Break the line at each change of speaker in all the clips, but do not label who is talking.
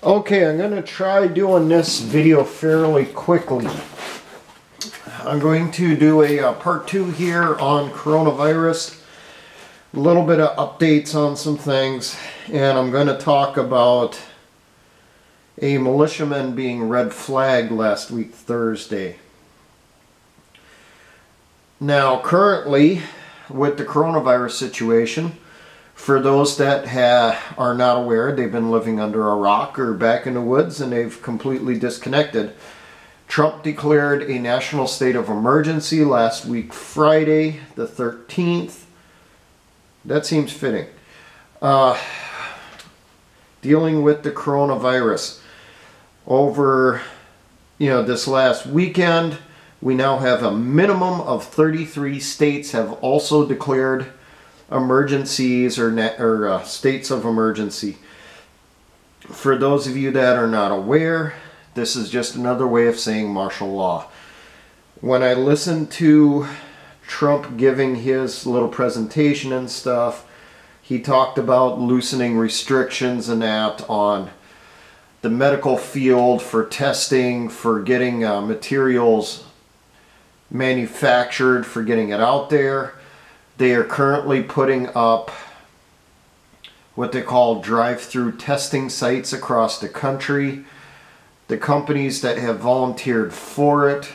Okay, I'm going to try doing this video fairly quickly. I'm going to do a part 2 here on coronavirus, a little bit of updates on some things, and I'm going to talk about a militiaman being red flagged last week Thursday. Now currently with the coronavirus situation, for those that are not aware, they've been living under a rock or back in the woods and they've completely disconnected. Trump declared a national state of emergency last week Friday the 13th. That seems fitting. Dealing with the coronavirus. Over this last weekend, we now have a minimum of 33 states have also declared emergencies or states of emergency. For those of you that are not aware, this is just another way of saying martial law. When I listened to Trump giving his little presentation and stuff, he talked about loosening restrictions and that on the medical field for testing, for getting materials manufactured, for getting it out there. They are currently putting up what they call drive-through testing sites across the country. The companies that have volunteered for it,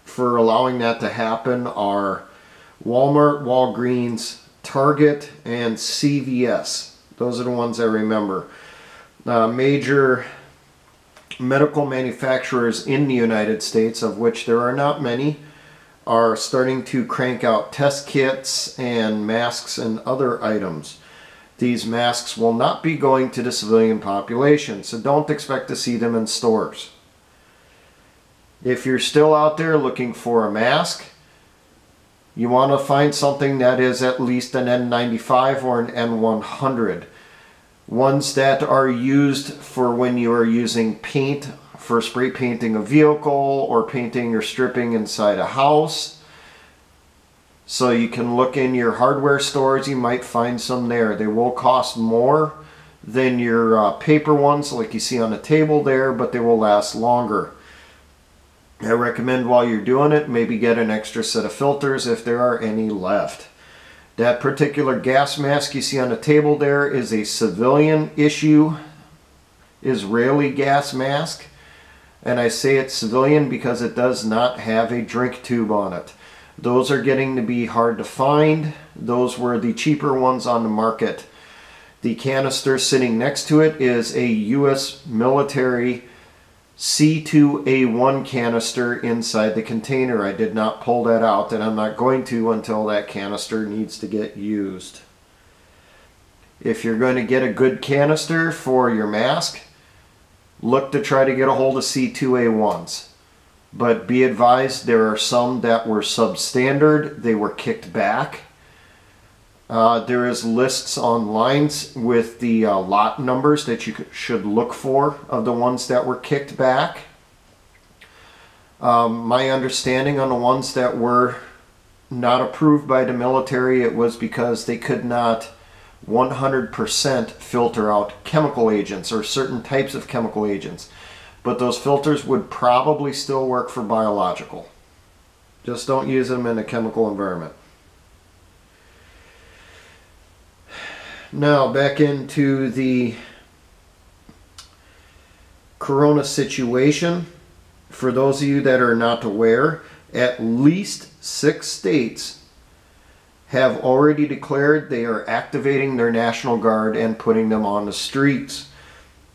for allowing that to happen, are Walmart, Walgreens, Target, and CVS. Those are the ones I remember. Major medical manufacturers in the United States, of which there are not many, are starting to crank out test kits and masks and other items. These masks will not be going to the civilian population, so don't expect to see them in stores. If you're still out there looking for a mask, you want to find something that is at least an N95 or an N100. Ones that are used for when you are using paint for spray painting a vehicle or painting or stripping inside a house. So you can look in your hardware stores, you might find some there. They will cost more than your paper ones like you see on the table there, but they will last longer. I recommend while you're doing it, maybe get an extra set of filters if there are any left. That particular gas mask you see on the table there is a civilian issue Israeli gas mask. And I say it's civilian because it does not have a drink tube on it. Those are getting to be hard to find. Those were the cheaper ones on the market. The canister sitting next to it is a U.S. military C2A1 canister inside the container. I did not pull that out, and I'm not going to until that canister needs to get used. If you're going to get a good canister for your mask, look to try to get a hold of C2A1s. But be advised, there are some that were substandard. They were kicked back. There is lists online with the lot numbers that you should look for of the ones that were kicked back. My understanding on the ones that were not approved by the military, it was because they could not 100% filter out chemical agents or certain types of chemical agents. But those filters would probably still work for biological. Just don't use them in a chemical environment. Now back into the corona situation. For those of you that are not aware, at least 6 states have already declared they are activating their National Guard and putting them on the streets.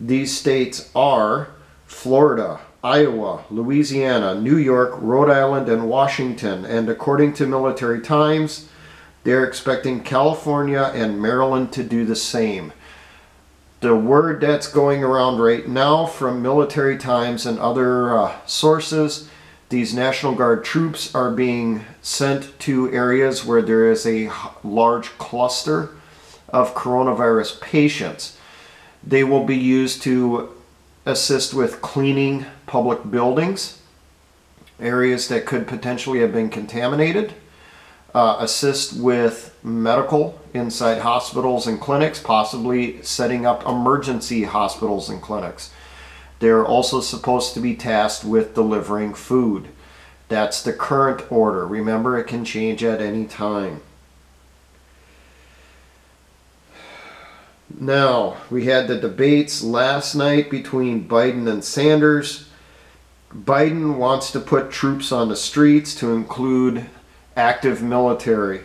These states are Florida, Iowa, Louisiana, New York, Rhode Island, and Washington. And according to Military Times, they're expecting California and Maryland to do the same. The word that's going around right now from Military Times and other sources, these National Guard troops are being sent to areas where there is a large cluster of coronavirus patients. They will be used to assist with cleaning public buildings, areas that could potentially have been contaminated, assist with medical inside hospitals and clinics, possibly setting up emergency hospitals and clinics. They're also supposed to be tasked with delivering food. That's the current order. Remember, it can change at any time. Now, we had the debates last night between Biden and Sanders. Biden wants to put troops on the streets to include active military.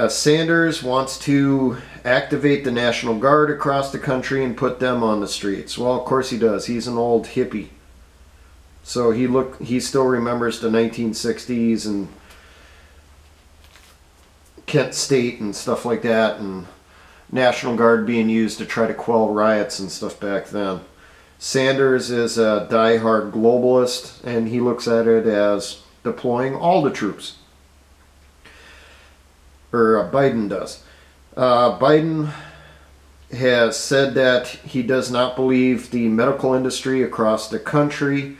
Sanders wants to activate the National Guard across the country and put them on the streets. Well, of course he does. He's an old hippie. So he still remembers the 1960s and Kent State and stuff like that, and National Guard being used to try to quell riots and stuff back then. Sanders is a diehard globalist, and he looks at it as deploying all the troops. Or Biden does. Biden has said that he does not believe the medical industry across the country,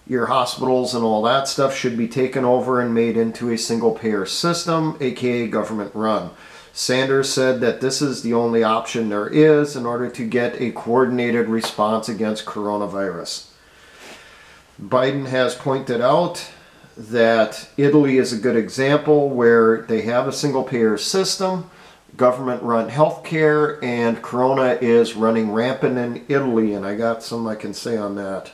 your hospitals and all that stuff, should be taken over and made into a single-payer system, aka government run. Sanders said that this is the only option there is in order to get a coordinated response against coronavirus. Biden has pointed out that Italy is a good example where they have a single-payer system, government-run healthcare, and corona is running rampant in Italy, and I got some I can say on that.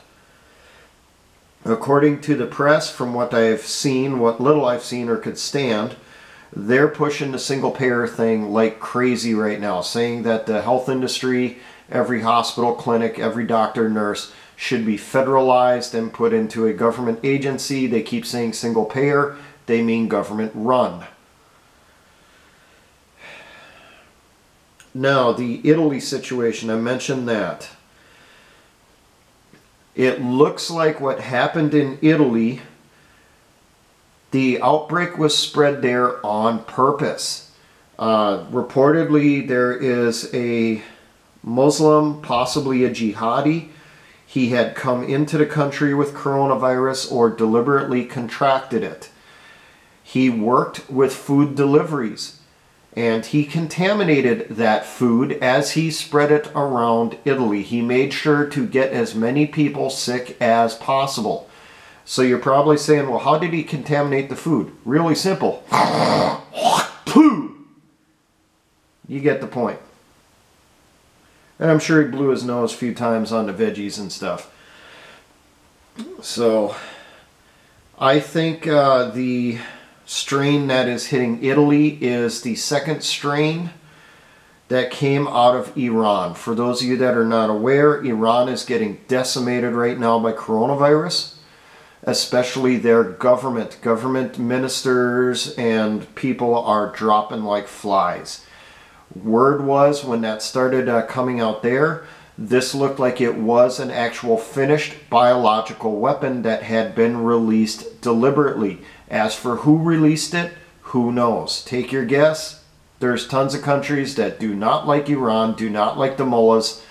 According to the press, from what I've seen, what little I've seen or could stand, they're pushing the single-payer thing like crazy right now, saying that the health industry, every hospital, clinic, every doctor, nurse should be federalized and put into a government agency. They keep saying single-payer, they mean government-run. Now, the Italy situation, I mentioned that. It looks like what happened in Italy, the outbreak was spread there on purpose. Reportedly, there is a Muslim, possibly a jihadi. He had come into the country with coronavirus or deliberately contracted it. He worked with food deliveries, and he contaminated that food as he spread it around Italy. He made sure to get as many people sick as possible. So you're probably saying, well, how did he contaminate the food? Really simple. You get the point. And I'm sure he blew his nose a few times on the veggies and stuff. So I think the strain that is hitting Italy is the second strain that came out of Iran. For those of you that are not aware, Iran is getting decimated right now by coronavirus, especially their government. Government ministers and people are dropping like flies. Word was, when that started coming out there, this looked like it was an actual finished biological weapon that had been released deliberately. As for who released it, who knows? Take your guess. There's tons of countries that do not like Iran, do not like the mullahs,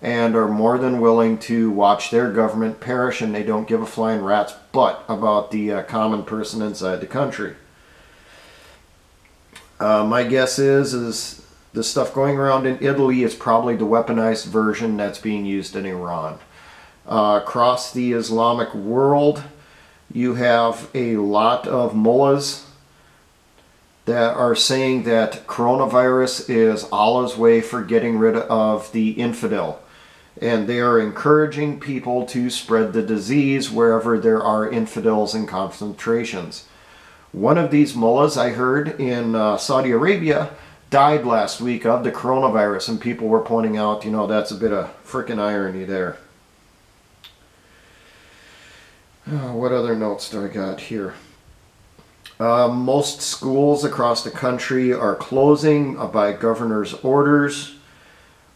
and are more than willing to watch their government perish, and they don't give a flying rat's butt about the common person inside the country. My guess is the stuff going around in Italy is probably the weaponized version that's being used in Iran. Across the Islamic world, you have a lot of mullahs that are saying that coronavirus is Allah's way for getting rid of the infidel. And they are encouraging people to spread the disease wherever there are infidels in concentrations. One of these mullahs, I heard, in Saudi Arabia, died last week of the coronavirus, and people were pointing out, you know, that's a bit of frickin' irony there. What other notes do I got here? Most schools across the country are closing by governor's orders.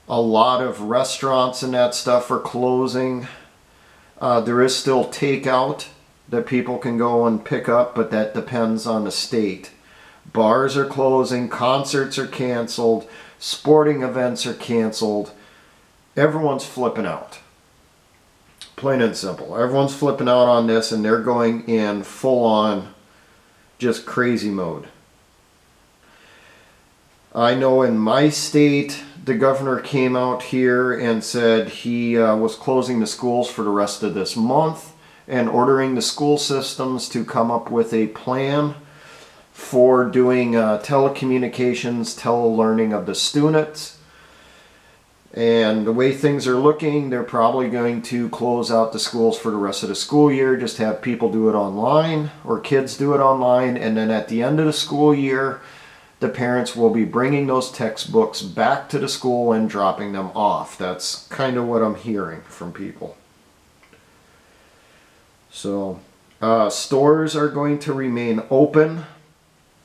A lot of restaurants and that stuff are closing. There is still takeout that people can go and pick up, but that depends on the state. Bars are closing, concerts are canceled, sporting events are canceled. Everyone's flipping out. Plain and simple. Everyone's flipping out on this, and they're going in full-on just crazy mode. I know in my state, the governor came out here and said he was closing the schools for the rest of this month and ordering the school systems to come up with a plan for doing telecommunications, telelearning of the students. And the way things are looking, they're probably going to close out the schools for the rest of the school year, just have people do it online or kids do it online, and then at the end of the school year, the parents will be bringing those textbooks back to the school and dropping them off. That's kind of what I'm hearing from people. So, stores are going to remain open,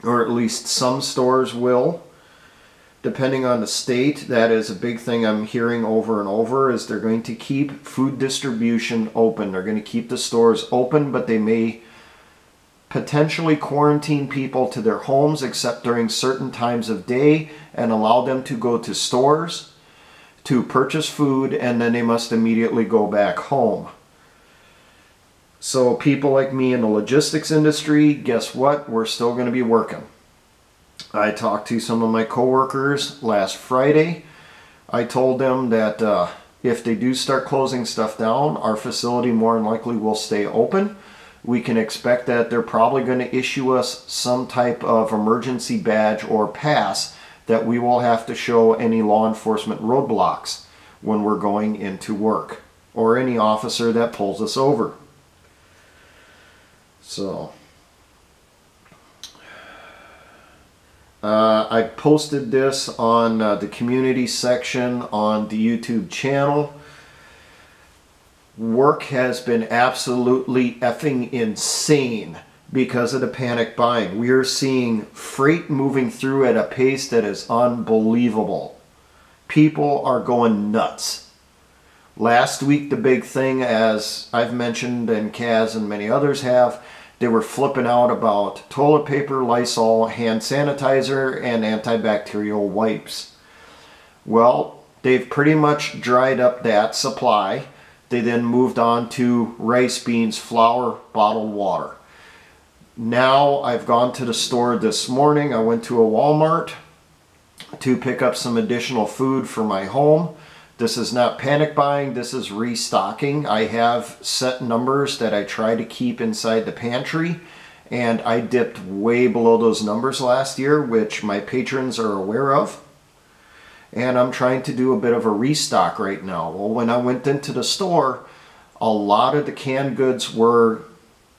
or at least some stores will. Depending on the state, that is a big thing I'm hearing over and over, is they're going to keep food distribution open. They're going to keep the stores open, but they may potentially quarantine people to their homes except during certain times of day and allow them to go to stores to purchase food, and then they must immediately go back home. So people like me in the logistics industry, guess what? We're still going to be working. I talked to some of my coworkers last Friday. I told them that if they do start closing stuff down, our facility more than likely will stay open. We can expect that they're probably going to issue us some type of emergency badge or pass that we will have to show any law enforcement roadblocks when we're going into work, or any officer that pulls us over. So I posted this on the community section on the YouTube channel. Work has been absolutely effing insane because of the panic buying. We are seeing freight moving through at a pace that is unbelievable. People are going nuts. Last week, the big thing, as I've mentioned and Kaz and many others have, they were flipping out about toilet paper, Lysol, hand sanitizer, and antibacterial wipes. Well, they've pretty much dried up that supply. They then moved on to rice, beans, flour, bottled water. Now I've gone to the store this morning. I went to a Walmart to pick up some additional food for my home. This is not panic buying, this is restocking. I have set numbers that I try to keep inside the pantry, and I dipped way below those numbers last year, which my patrons are aware of. And I'm trying to do a bit of a restock right now. Well, when I went into the store, a lot of the canned goods were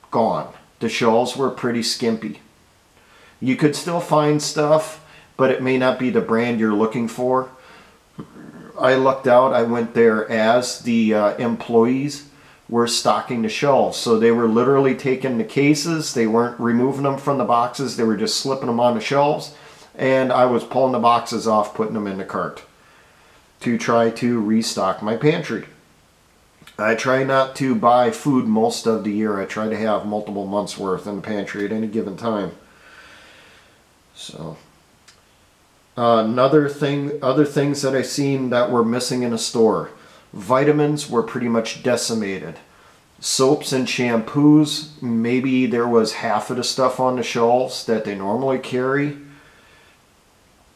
gone. The shelves were pretty skimpy. You could still find stuff, but it may not be the brand you're looking for. I lucked out. I went there as the employees were stocking the shelves. So they were literally taking the cases. They weren't removing them from the boxes. They were just slipping them on the shelves. And I was pulling the boxes off, putting them in the cart to try to restock my pantry. I try not to buy food most of the year. I try to have multiple months worth in the pantry at any given time. So, other things that I seen that were missing in a store. Vitamins were pretty much decimated. Soaps and shampoos, maybe there was half of the stuff on the shelves that they normally carry.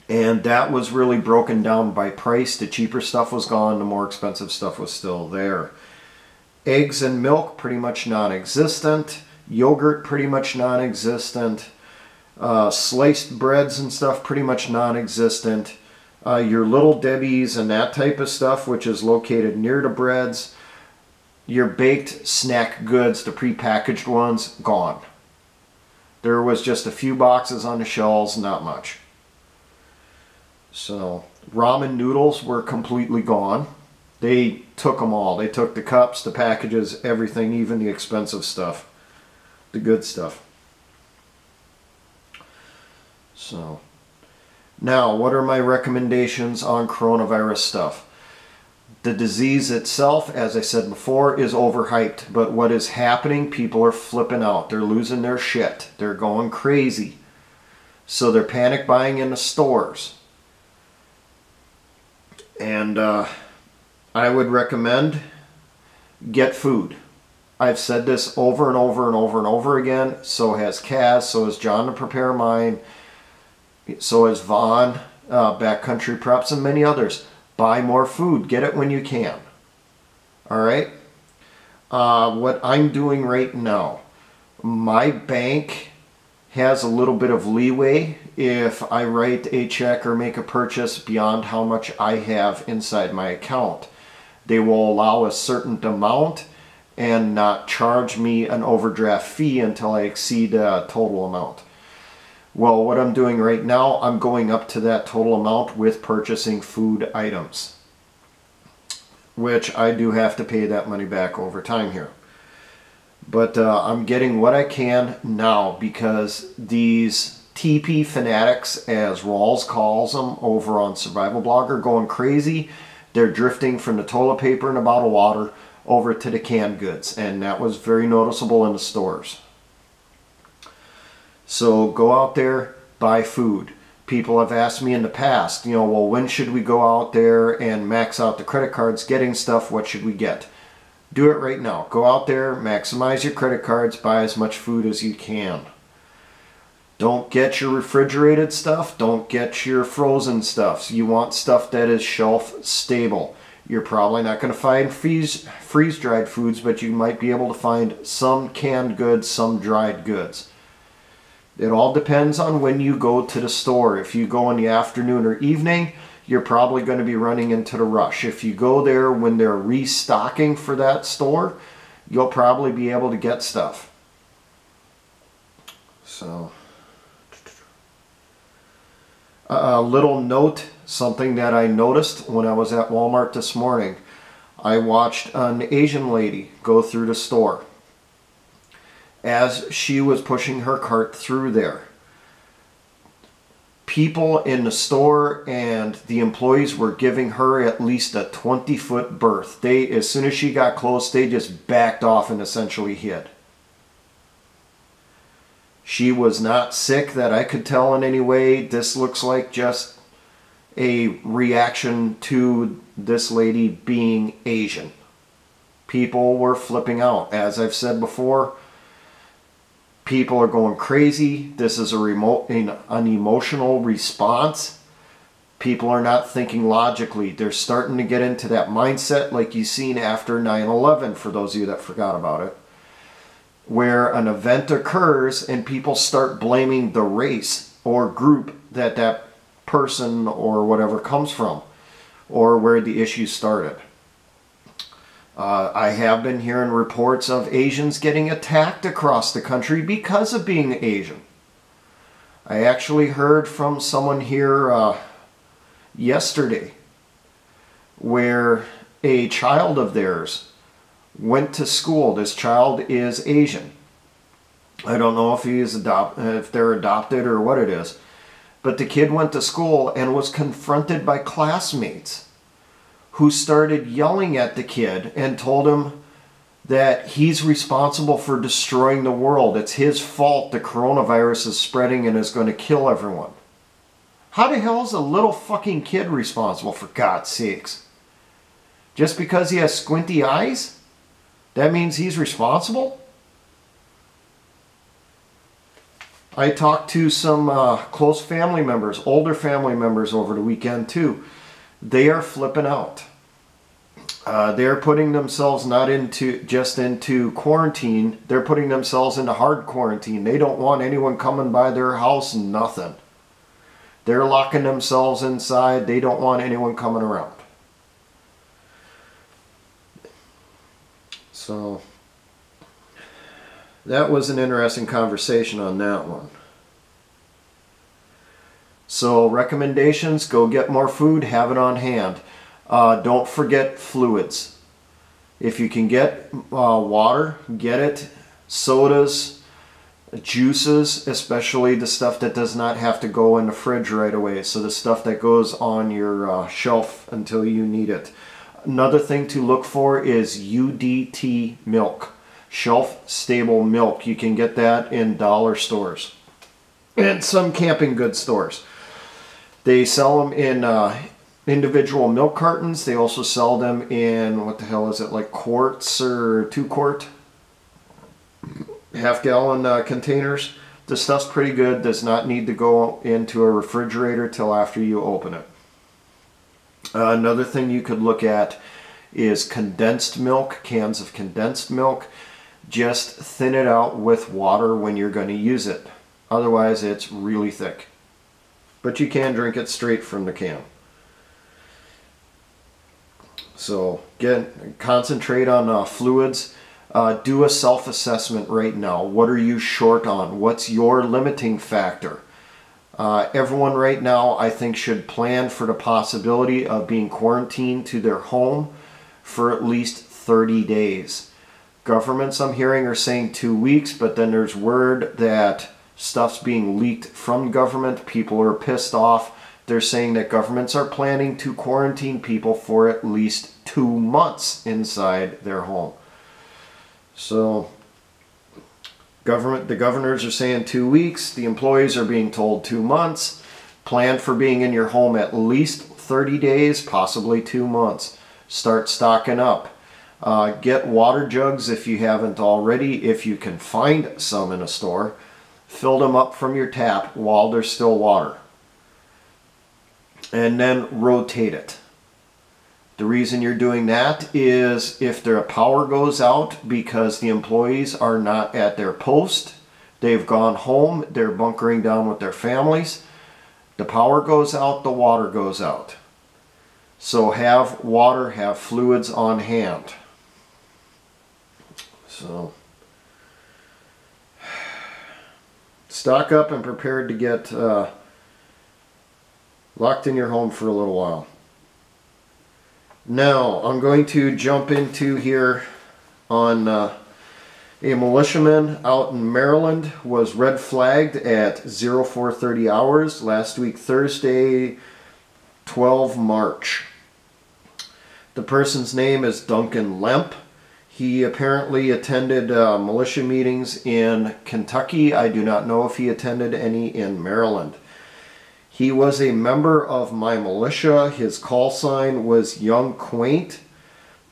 And that was really broken down by price. The cheaper stuff was gone, the more expensive stuff was still there. Eggs and milk, pretty much non-existent. Yogurt, pretty much non-existent. Sliced breads and stuff, pretty much non-existent. Your Little Debbie's and that type of stuff, which is located near the breads. Your baked snack goods, the prepackaged ones, gone. There was just a few boxes on the shelves, not much. So, ramen noodles were completely gone. They took them all. They took the cups, the packages, everything, even the expensive stuff. The good stuff. So, now, what are my recommendations on coronavirus stuff? The disease itself, as I said before, is overhyped. But what is happening, people are flipping out. They're losing their shit. They're going crazy. So they're panic buying in the stores. And I would recommend get food. I've said this over and over and over and over again. So has Kaz, so has John to Prepare Mine, so has Vaughn. Backcountry Preps, and many others. Buy more food. Get it when you can. All right? What I'm doing right now, my bank has a little bit of leeway if I write a check or make a purchase beyond how much I have inside my account. They will allow a certain amount and not charge me an overdraft fee until I exceed a total amount. Well, what I'm doing right now, I'm going up to that total amount with purchasing food items, which I do have to pay that money back over time here. But I'm getting what I can now because these TP fanatics, as Rawls calls them over on Survival Blog, are going crazy. They're drifting from the toilet paper and a bottle of water over to the canned goods, and that was very noticeable in the stores. So go out there, buy food. People have asked me in the past, well, when should we go out there and max out the credit cards getting stuff? What should we get? Do it right now. Go out there, maximize your credit cards, buy as much food as you can. Don't get your refrigerated stuff. Don't get your frozen stuff. You want stuff that is shelf stable. You're probably not going to find freeze-dried foods, but you might be able to find some canned goods, some dried goods. It all depends on when you go to the store. If you go in the afternoon or evening, you're probably going to be running into the rush. If you go there when they're restocking for that store, you'll probably be able to get stuff. So, a little note, something that I noticed when I was at Walmart this morning. I watched an Asian lady go through the store. As she was pushing her cart through there, people in the store and the employees were giving her at least a 20-foot berth. As soon as she got close, they just backed off and essentially hid. She was not sick that I could tell in any way. This looks like just a reaction to this lady being Asian. People were flipping out. As I've said before, people are going crazy. This is an emotional response. People are not thinking logically. They're starting to get into that mindset like you've seen after 9/11, for those of you that forgot about it, where an event occurs and people start blaming the race or group that that person or whatever comes from, or where the issue started. I have been hearing reports of Asians getting attacked across the country because of being Asian. I actually heard from someone here yesterday where a child of theirs went to school. This child is Asian. I don't know if if they're adopted or what it is, but the kid went to school and was confronted by classmates who started yelling at the kid and told him that he's responsible for destroying the world. It's his fault the coronavirus is spreading and is going to kill everyone. How the hell is a little fucking kid responsible, for God's sakes? Just because he has squinty eyes? That means he's responsible? I talked to some close family members, older family members over the weekend too. They are flipping out. They're putting themselves not just into quarantine, they're putting themselves into hard quarantine. They don't want anyone coming by their house, nothing. They're locking themselves inside. They don't want anyone coming around. So, that was an interesting conversation on that one. So, recommendations, go get more food, have it on hand. Don't forget fluids. If you can get water, get it. Sodas, juices, especially the stuff that does not have to go in the fridge right away. So the stuff that goes on your shelf until you need it. Another thing to look for is UDT milk. Shelf stable milk. You can get that in dollar stores and some camping goods stores. They sell them in individual milk cartons. They also sell them in, what the hell is it, like quarts or 2-quart, half-gallon containers. The stuff's pretty good. Does not need to go into a refrigerator till after you open it. Another thing you could look at is condensed milk, cans of condensed milk. Just thin it out with water when you're going to use it. Otherwise, it's really thick. But you can drink it straight from the can. So, concentrate on fluids. Do a self-assessment right now. What are you short on? What's your limiting factor? Everyone right now, I think, should plan for the possibility of being quarantined to their home for at least 30 days. Governments, I'm hearing, are saying 2 weeks, but then there's word that stuff's being leaked from government. People are pissed off. They're saying that governments are planning to quarantine people for at least 2 months inside their home. So, the governors are saying 2 weeks. The employees are being told 2 months. Plan for being in your home at least 30 days, possibly 2 months. Start stocking up. Get water jugs if you haven't already, if you can find some in a store. Fill them up from your tap while there's still water. And then rotate it. The reason you're doing that is if their power goes out because the employees are not at their post, they've gone home, they're bunkering down with their families, the power goes out, the water goes out. So have water, have fluids on hand. So stock up and prepared to get locked in your home for a little while. Now I'm going to jump into here on a militiaman out in Maryland was red flagged at 0430 hours last week Thursday, 12 March. The person's name is Duncan Lemp. He apparently attended militia meetings in Kentucky. I do not know if he attended any in Maryland. He was a member of my militia. His call sign was Young Quaint.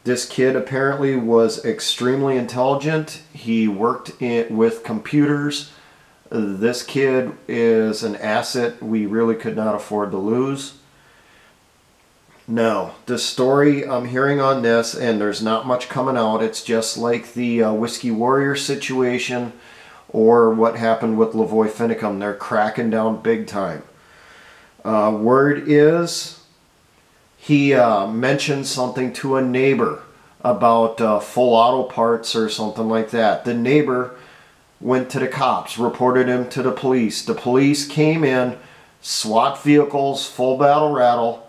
This kid apparently was extremely intelligent. He worked with computers. This kid is an asset we really could not afford to lose. Now, the story I'm hearing on this, and there's not much coming out, it's just like the Whiskey Warrior situation or what happened with Lavoy Finicum. They're cracking down big time. Word is he mentioned something to a neighbor about full auto parts or something like that. The neighbor went to the cops, reported him to the police. The police came in, SWAT vehicles, full battle rattle,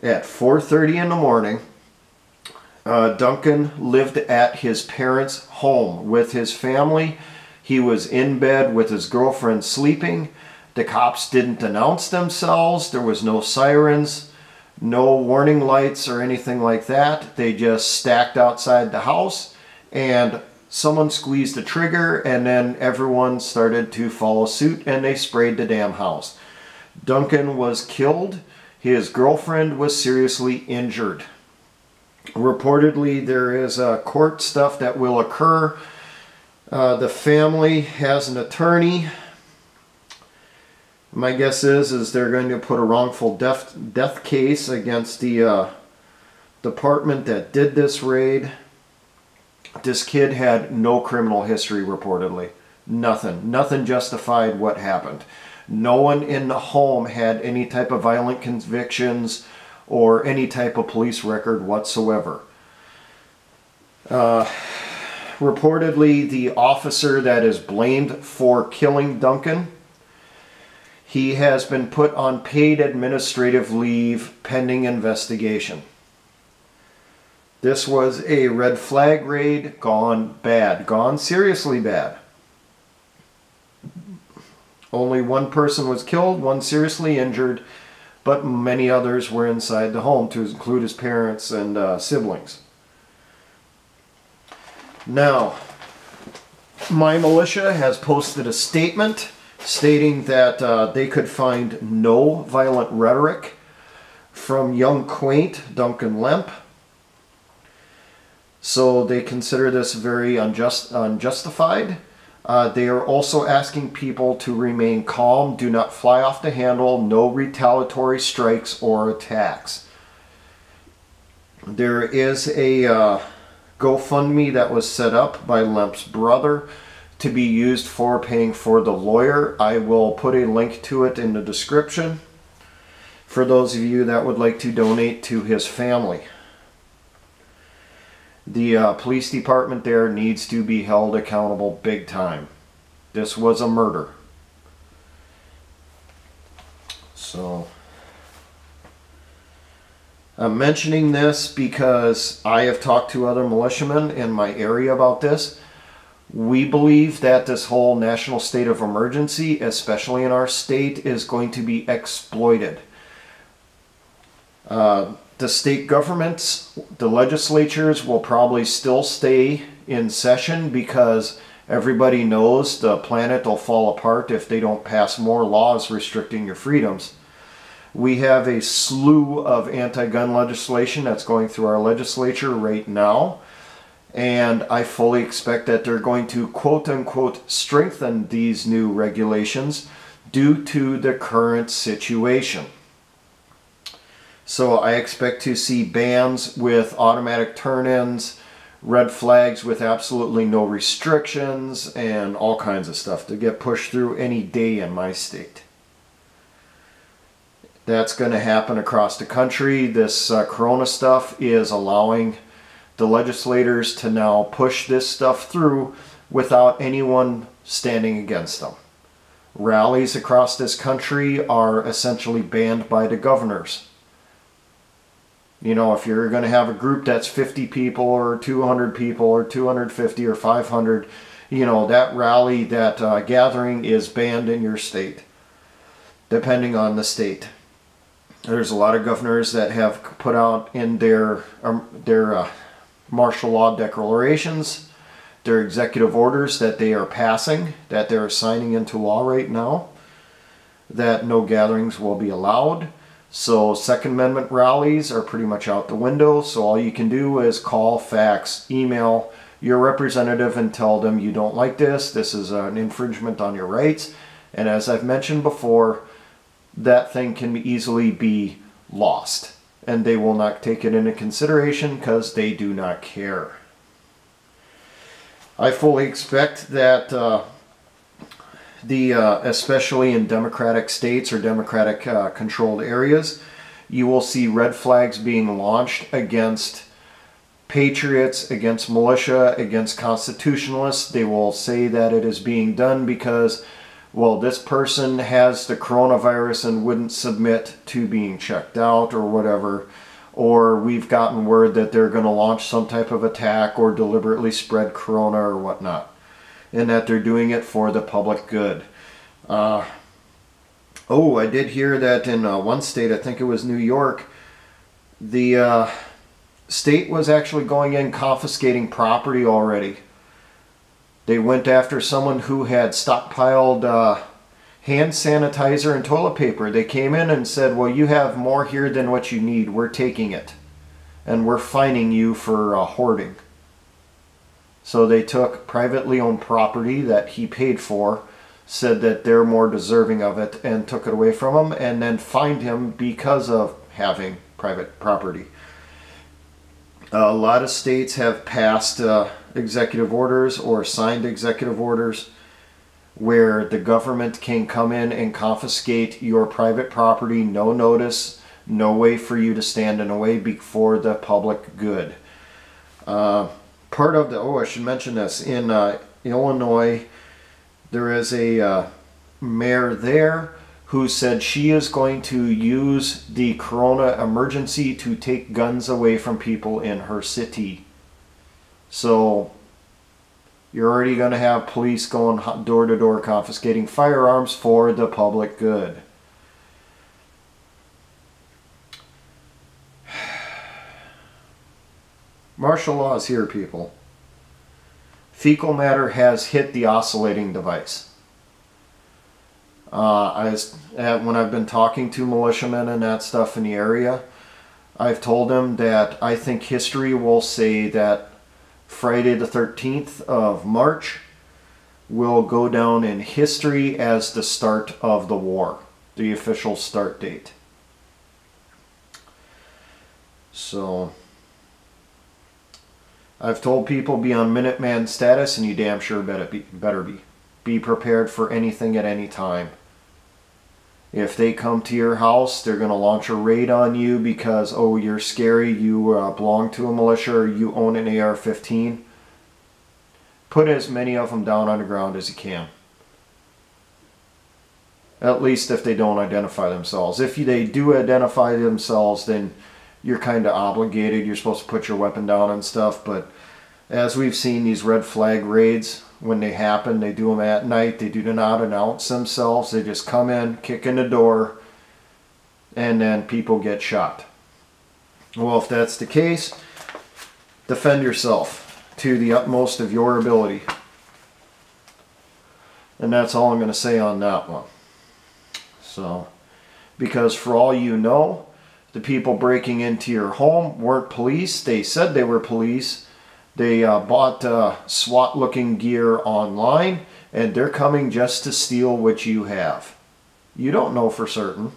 at 4:30 in the morning. Duncan lived at his parents' home with his family. He was in bed with his girlfriend sleeping. The cops didn't announce themselves. There was no sirens, no warning lights or anything like that. They just stacked outside the house and someone squeezed the trigger and then everyone started to follow suit and they sprayed the damn house. Duncan was killed. His girlfriend was seriously injured. Reportedly, there is court stuff that will occur. The family has an attorney. My guess is they're going to put a wrongful death case against the department that did this raid. This kid had no criminal history, reportedly. Nothing. Nothing justified what happened. No one in the home had any type of violent convictions or any type of police record whatsoever. Reportedly, the officer that is blamed for killing Duncan, he has been put on paid administrative leave pending investigation. This was a red flag raid gone bad, gone seriously bad. Only one person was killed, one seriously injured, but many others were inside the home, to include his parents and siblings. Now, my militia has posted a statement stating that they could find no violent rhetoric from Young Quaint, Duncan Lemp. So they consider this very unjustified. They are also asking people to remain calm, do not fly off the handle, no retaliatory strikes or attacks. There is a GoFundMe that was set up by Lemp's brother to be used for paying for the lawyer. I will put a link to it in the description for those of you that would like to donate to his family. The police department there needs to be held accountable big time. This was a murder. So I'm mentioning this because I have talked to other militiamen in my area about this. We believe that this whole national state of emergency, especially in our state, is going to be exploited. The state governments, the legislatures will probably still stay in session because everybody knows the planet will fall apart if they don't pass more laws restricting your freedoms. We have a slew of anti-gun legislation that's going through our legislature right now, and I fully expect that they're going to quote-unquote strengthen these new regulations due to the current situation. So I expect to see bans with automatic turn-ins, red flags with absolutely no restrictions, and all kinds of stuff to get pushed through any day in my state. That's going to happen across the country. This corona stuff is allowing the legislators to now push this stuff through without anyone standing against them. Rallies across this country are essentially banned by the governors. You know, if you're going to have a group that's 50 people or 200 people or 250 or 500, you know, that rally, that gathering is banned in your state, depending on the state. There's a lot of governors that have put out in their martial law declarations, their executive orders that they are passing, that they're signing into law right now, that no gatherings will be allowed. So Second Amendment rallies are pretty much out the window. So all you can do is call, fax, email your representative and tell them you don't like this. This is an infringement on your rights. And as I've mentioned before, that thing can easily be lost. And they will not take it into consideration because they do not care. I fully expect that especially in Democratic states or Democratic controlled areas, you will see red flags being launched against patriots, against militia, against constitutionalists. They will say that it is being done because, well, this person has the coronavirus and wouldn't submit to being checked out or whatever. Or we've gotten word that they're going to launch some type of attack or deliberately spread corona or whatnot, and that they're doing it for the public good. Oh, I did hear that in one state, I think it was New York, the state was actually going in confiscating property already. They went after someone who had stockpiled hand sanitizer and toilet paper. They came in and said, well, you have more here than what you need. We're taking it. And we're fining you for hoarding. So they took privately owned property that he paid for, said that they're more deserving of it, and took it away from him, and then fined him because of having private property. A lot of states have passed executive orders or signed executive orders where the government can come in and confiscate your private property, no notice, no way for you to stand in a way for the public good. Part of the, I should mention this, in Illinois, there is a mayor there who said she is going to use the corona emergency to take guns away from people in her city. So you're already going to have police going door to door confiscating firearms for the public good. Martial law is here, people. Fecal matter has hit the oscillating device. When I've been talking to militiamen and that stuff in the area, I've told them that I think history will say that Friday the 13th of March will go down in history as the start of the war, the official start date. So I've told people be on Minuteman status, and you damn sure better be. Be prepared for anything at any time. If they come to your house, they're going to launch a raid on you because, oh, you're scary, you belong to a militia, or you own an AR-15. Put as many of them down on the ground as you can. At least if they don't identify themselves. If they do identify themselves, then you're kind of obligated. You're supposed to put your weapon down and stuff. But as we've seen, these red flag raids, when they happen, they do them at night. They do not announce themselves. They just come in, kick in the door, and then people get shot. Well, if that's the case, defend yourself to the utmost of your ability. And that's all I'm going to say on that one. So, because for all you know, the people breaking into your home weren't police. They said they were police. They bought SWAT-looking gear online, and they're coming just to steal what you have. You don't know for certain.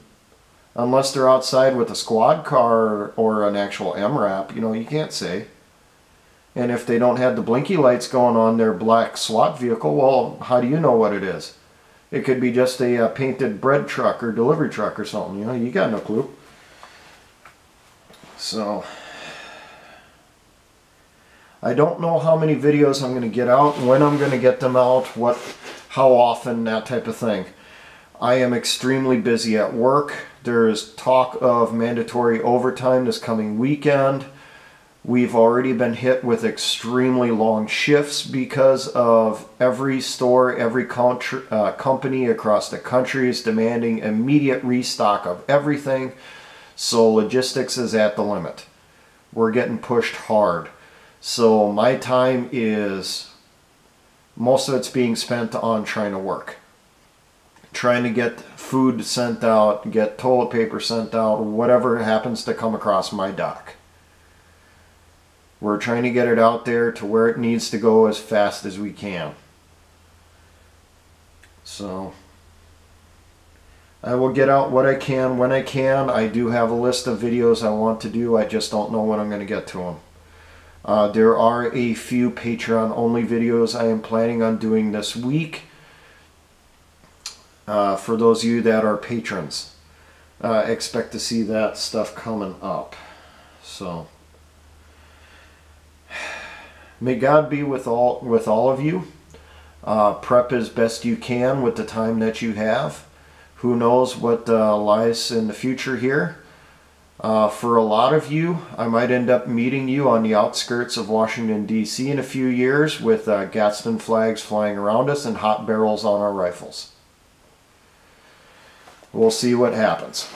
Unless they're outside with a squad car or an actual MRAP, you know, you can't say. And if they don't have the blinky lights going on their black SWAT vehicle, well, how do you know what it is? It could be just a painted bread truck or delivery truck or something, you know, you got no clue. So, I don't know how many videos I'm going to get out, when I'm going to get them out, how often, that type of thing. I am extremely busy at work. There is talk of mandatory overtime this coming weekend. We've already been hit with extremely long shifts because of every store, every company across the country is demanding immediate restock of everything. So logistics is at the limit. We're getting pushed hard. So my time is, most of it's being spent on trying to work. Trying to get food sent out, get toilet paper sent out, whatever happens to come across my dock. We're trying to get it out there to where it needs to go as fast as we can. So I will get out what I can when I can. I do have a list of videos I want to do. I just don't know when I'm going to get to them. There are a few Patreon only videos I am planning on doing this week. For those of you that are patrons, expect to see that stuff coming up. So may God be with all of you. Prep as best you can with the time that you have. Who knows what lies in the future here. For a lot of you, I might end up meeting you on the outskirts of Washington, D.C. in a few years with Gadsden flags flying around us and hot barrels on our rifles. We'll see what happens.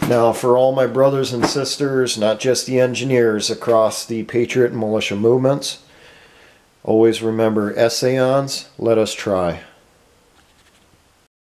Now, for all my brothers and sisters, not just the engineers across the Patriot and militia movements, always remember, Essayons, let us try.